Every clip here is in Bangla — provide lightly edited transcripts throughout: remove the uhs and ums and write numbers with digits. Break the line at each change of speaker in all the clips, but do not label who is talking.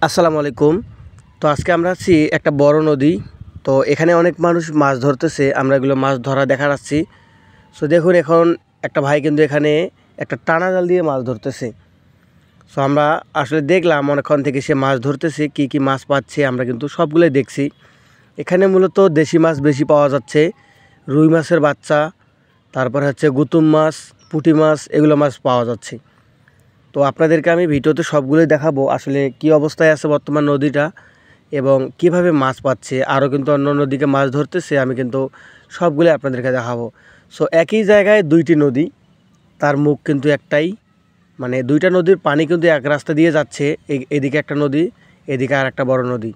আসসালামু আলাইকুম। তো আজকে আমরা আছি একটা বড় নদী। তো এখানে অনেক মানুষ মাছ ধরতেছে, আমরা এগুলো মাছ ধরা দেখা যাচ্ছি। সো দেখুন এখন একটা ভাই কিন্তু এখানে একটা টানা জাল দিয়ে মাছ ধরতেছে। সো আমরা আসলে দেখলাম অনেকক্ষণ থেকে সে মাছ ধরতেছে, কি কি মাছ পাচ্ছে আমরা কিন্তু সবগুলোই দেখছি। এখানে মূলত দেশি মাছ বেশি পাওয়া যাচ্ছে, রুই মাছের বাচ্চা, তারপরে হচ্ছে গুতুম মাছ, পুঁটি মাছ, এগুলো মাছ পাওয়া যাচ্ছে। তো আপনাদেরকে আমি ভিডিওতে সবগুলোই দেখাবো আসলে কি অবস্থায় আছে বর্তমান নদীটা এবং কিভাবে মাছ পাচ্ছে। আরও কিন্তু অন্য নদীকে মাছ ধরতেছে, আমি কিন্তু সবগুলোই আপনাদেরকে দেখাবো। সো একই জায়গায় দুইটি নদী, তার মুখ কিন্তু একটাই, মানে দুইটা নদীর পানি কিন্তু এক রাস্তা দিয়ে যাচ্ছে। এদিকে একটা নদী, এদিকে আর একটা বড় নদী।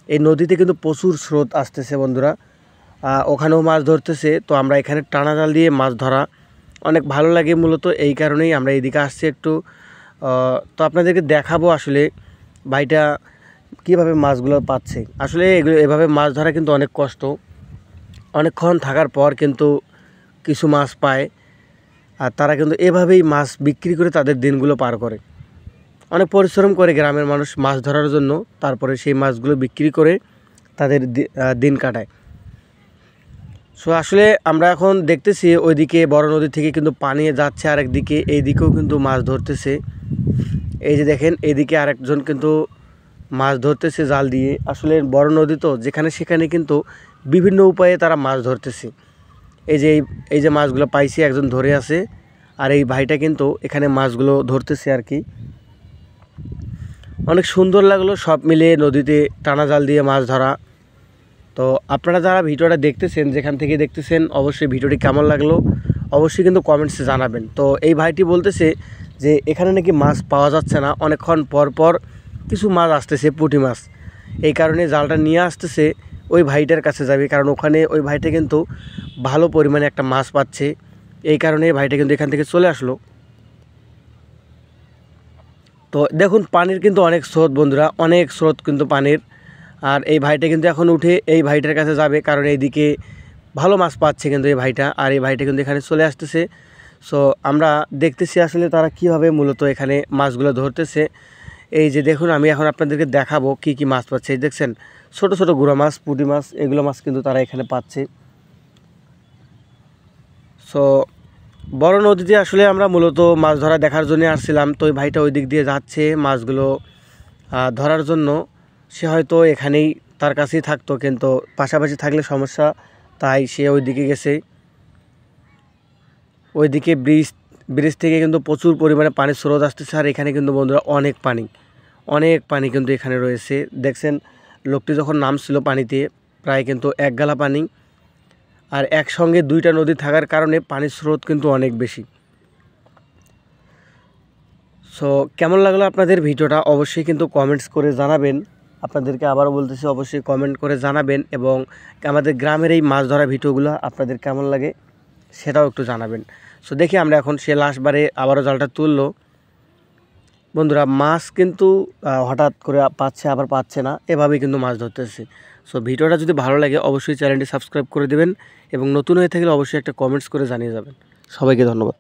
এই নদীতে কিন্তু প্রচুর স্রোত আসতেছে বন্ধুরা, ওখানেও মাছ ধরতেছে। তো আমরা এখানে টানা জাল দিয়ে মাছ ধরা অনেক ভালো লাগে, মূলত এই কারণেই আমরা এদিকে আসছি একটু। তো আপনাদেরকে দেখাবো আসলে ভাইটা কীভাবে মাছগুলো পাচ্ছে। আসলে এগুলো এভাবে মাছ ধরা কিন্তু অনেক কষ্ট, অনেকক্ষণ থাকার পর কিন্তু কিছু মাছ পায়, আর তারা কিন্তু এভাবেই মাছ বিক্রি করে তাদের দিনগুলো পার করে। অনেক পরিশ্রম করে গ্রামের মানুষ মাছ ধরার জন্য, তারপরে সেই মাছগুলো বিক্রি করে তাদের দিন কাটায়। সো আসলে আমরা এখন দেখতেছি ওইদিকে বড় নদী থেকে কিন্তু পানি যাচ্ছে, আর একদিকে এই দিকেও কিন্তু মাছ ধরতেছে। এই যে দেখেন এদিকে আরেকজন কিন্তু মাছ ধরতেছে জাল দিয়ে। আসলে বড় নদী তো, যেখানে সেখানে কিন্তু বিভিন্ন উপায়ে তারা মাছ ধরতেছে। এই যে মাছগুলো পাইছি, একজন ধরে আছে, আর এই ভাইটা কিন্তু এখানে মাছগুলো ধরতেছে আর কি। অনেক সুন্দর লাগলো সব মিলিয়ে নদীতে টানা জাল দিয়ে মাছ ধরা। তো আপনারা যারা ভিডিওটা দেখতেছেন, যেখান থেকে দেখতেছেন, অবশ্যই ভিডিওটি কেমন লাগলো অবশ্যই কিন্তু কমেন্টসে জানাবেন। তো এই ভাইটি বলতেছে যে এখানে নাকি মাছ পাওয়া যাচ্ছে না, অনেকক্ষণ পর পর কিছু মাছ আসতেছে, পুঁটি মাছ। এই কারণে জালটা নিয়ে আসতেছে, ওই ভাইটার কাছে যাবে, কারণ ওখানে ওই ভাইটা কিন্তু ভালো পরিমাণে একটা মাছ পাচ্ছে। এই কারণে ভাইটা কিন্তু এখান থেকে চলে আসলো। তো দেখুন পানির কিন্তু অনেক স্রোত বন্ধুরা, অনেক স্রোত কিন্তু পানির। আর এই ভাইটা কিন্তু এখন উঠে এই ভাইটার কাছে যাবে, কারণ এইদিকে ভালো মাছ পাচ্ছে কিন্তু এই ভাইটা, আর এই ভাইটা কিন্তু এখানে চলে আসতেছে। সো আমরা দেখতেছি আসলে তারা কীভাবে মূলত এখানে মাছগুলো ধরতেছে। এই যে দেখুন আমি এখন আপনাদেরকে দেখাবো কি কি মাছ পাচ্ছে। এই দেখছেন ছোট ছোট গুঁড়া মাছ, পুঁটি মাছ, এগুলো মাছ কিন্তু তারা এখানে পাচ্ছে। সো বড় নদীতে আসলে আমরা মূলত মাছ ধরা দেখার জন্য আসছিলাম। তো ওই ভাইটা ওই দিক দিয়ে যাচ্ছে মাছগুলো ধরার জন্য। সে হয়তো এখানেই তার কাছেই থাকতো, কিন্তু পাশাপাশি থাকলে সমস্যা, তাই সে ওই দিকে গেছে। ওইদিকে ব্রিজ থেকে কিন্তু প্রচুর পরিমাণে পানির স্রোত আসতেছে, আর এখানে কিন্তু বন্ধুরা অনেক পানি কিন্তু এখানে রয়েছে। দেখছেন লোকটি যখন নামছিল পানিতে, প্রায় কিন্তু এক গালা পানি, আর একসঙ্গে দুইটা নদী থাকার কারণে পানির স্রোত কিন্তু অনেক বেশি। সো কেমন লাগলো আপনাদের ভিডিওটা অবশ্যই কিন্তু কমেন্টস করে জানাবেন। আপনাদেরকে আবারও বলতেছি অবশ্যই কমেন্ট করে জানাবেন, এবং আমাদের গ্রামের এই মাছ ধরা ভিডিওগুলো আপনাদের কেমন লাগে সেটাও একটু জানাবেন। সো দেখি আমরা এখন সে লাস্টবারে আবারও জালটা তুললো। বন্ধুরা মাছ কিন্তু হঠাৎ করে পাচ্ছে আবার পাচ্ছে না, এভাবেই কিন্তু মাছ ধরতেছে। সো ভিডিওটা যদি ভালো লাগে অবশ্যই চ্যানেলটি সাবস্ক্রাইব করে দেবেন, এবং নতুন হয়ে থাকলে অবশ্যই একটা কমেন্টস করে জানিয়ে যাবেন। সবাইকে ধন্যবাদ।